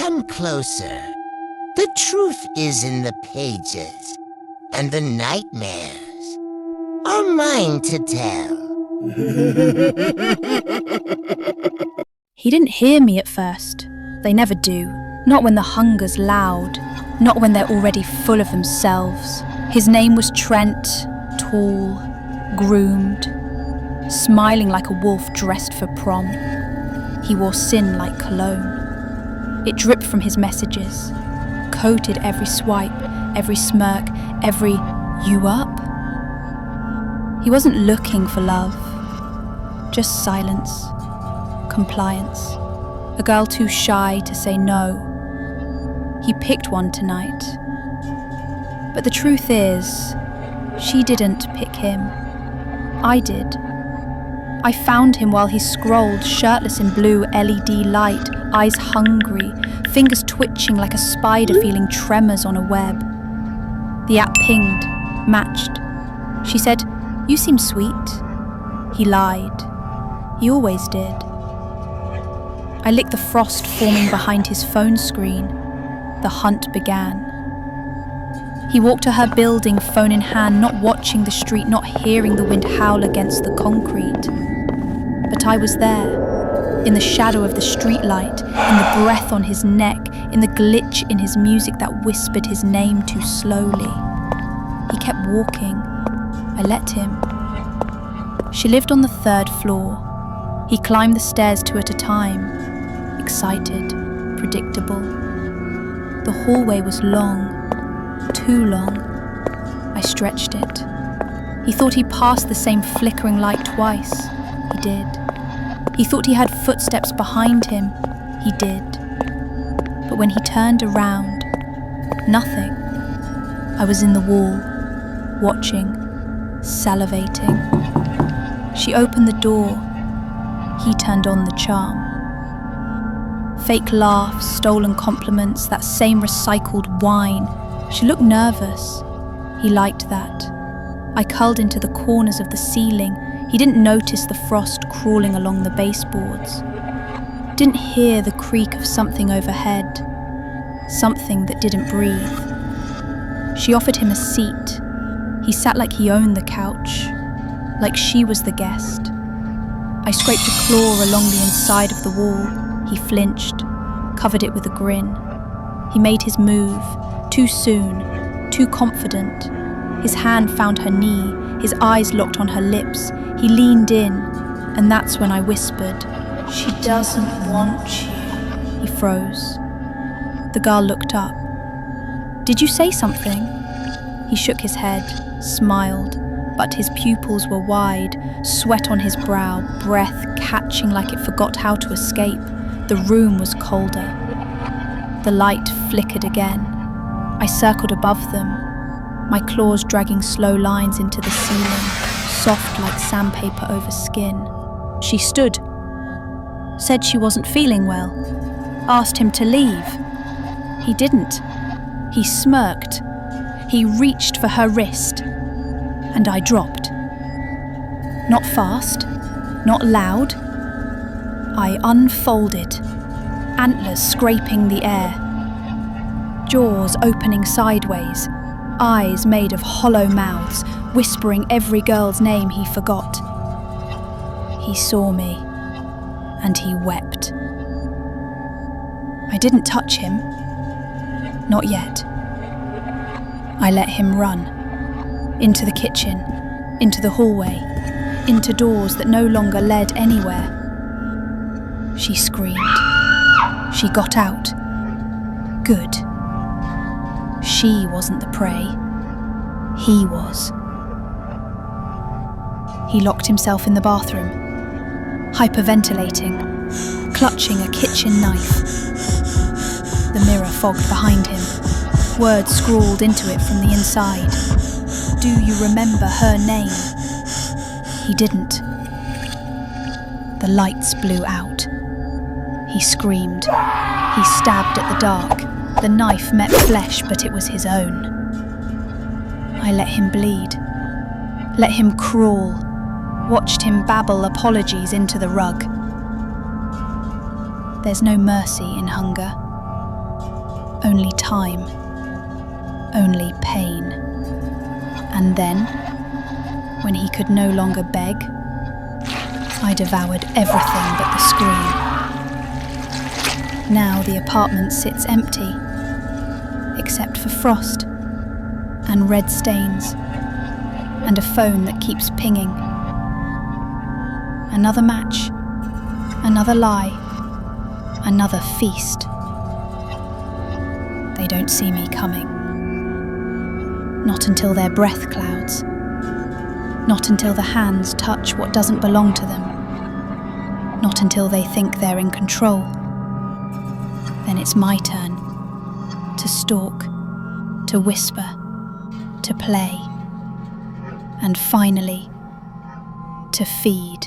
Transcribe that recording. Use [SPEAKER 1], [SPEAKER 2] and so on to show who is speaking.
[SPEAKER 1] Come closer. The truth is in the pages, and the nightmares are mine to tell.
[SPEAKER 2] He didn't hear me at first. They never do. Not when the hunger's loud. Not when they're already full of themselves. His name was Trent, tall, groomed, smiling like a wolf dressed for prom. He wore sin like cologne. It dripped from his messages, coated every swipe, every smirk, every "you up?" He wasn't looking for love, just silence, compliance, a girl too shy to say no. He picked one tonight. But the truth is, she didn't pick him. I did. I found him while he scrolled, shirtless in blue LED light, eyes hungry, fingers twitching like a spider feeling tremors on a web. The app pinged, matched. She said, "You seem sweet." He lied. He always did. I licked the frost forming behind his phone screen. The hunt began. He walked to her building, phone in hand, not watching the street, not hearing the wind howl against the concrete. But I was there, in the shadow of the streetlight, in the breath on his neck, in the glitch in his music that whispered his name too slowly. He kept walking. I let him. She lived on the 3rd floor. He climbed the stairs 2 at a time, excited, predictable. The hallway was long, too long. I stretched it. He thought he passed the same flickering light twice. He did. He thought he had footsteps behind him. He did. But when he turned around, nothing. I was in the wall, watching, salivating. She opened the door. He turned on the charm. Fake laughs, stolen compliments, that same recycled whine. She looked nervous. He liked that. I curled into the corners of the ceiling. He didn't notice the frost crawling along the baseboards. Didn't hear the creak of something overhead. Something that didn't breathe. She offered him a seat. He sat like he owned the couch, like she was the guest. I scraped a claw along the inside of the wall. He flinched, covered it with a grin. He made his move, too soon, too confident. His hand found her knee, his eyes locked on her lips. He leaned in, and that's when I whispered, "She doesn't want you." He froze. The girl looked up. "Did you say something?" He shook his head, smiled, but his pupils were wide, sweat on his brow, breath catching like it forgot how to escape. The room was colder. The light flickered again. I circled above them, my claws dragging slow lines into the ceiling, soft like sandpaper over skin. She stood, said she wasn't feeling well, asked him to leave. He didn't. He smirked. He reached for her wrist, and I dropped. Not fast, not loud. I unfolded, antlers scraping the air, jaws opening sideways, eyes made of hollow mouths, whispering every girl's name he forgot. He saw me, and he wept. I didn't touch him. Not yet. I let him run. Into the kitchen, into the hallway, into doors that no longer led anywhere. She screamed. She got out. Good. She wasn't the prey. He was. He locked himself in the bathroom, hyperventilating, clutching a kitchen knife. The mirror fogged behind him, words scrawled into it from the inside. Do you remember her name? He didn't. The lights blew out. He screamed. He stabbed at the dark. The knife met flesh, but it was his own. I let him bleed. Let him crawl. Watched him babble apologies into the rug. There's no mercy in hunger. only time, only pain. And then, when he could no longer beg, I devoured everything but the screen. Now the apartment sits empty, except for frost and red stains and a phone that keeps pinging. Another match, another lie, another feast. They don't see me coming. Not until their breath clouds. Not until the hands touch what doesn't belong to them. Not until they think they're in control. Then it's my turn to stalk, to whisper, to play, and finally, to feed.